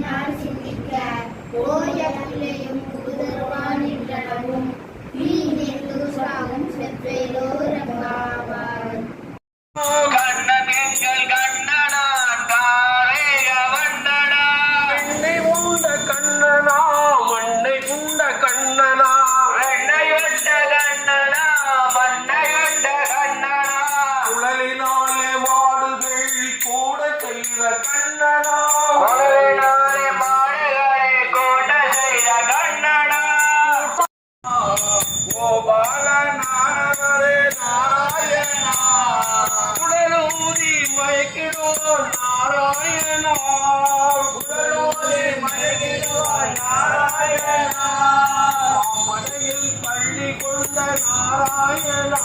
நாள் சிந்திக்க ஓய புள்ளையும் புதர்வானின்றளவும் வீணில் தூசாகும் செவ்வேலோரம்பாவாய். கண்ணன் எங்கள் கண்ணனான் காரேக வண்ணனா வெண்ணை உண்ட கண்ணனா மண்ணை உண்ட கண்ணனா வெண்ணையுண்ட கண்ணனா மண்ணையுண்ட கண்ணனா உடலினாலே மாடுகள் கூட செய்த கண்ணனா மலையினாலே மாடுகளை கோட்ட செய்த கண்ணனா கோபாலநாதரே நாராயணா உடலூதி மயக்கிடுவோம் நாராயணா உடலூதி மயக்கிடுவோம் நாராயணா மலையில் பள்ளி கொண்ட நாராயணா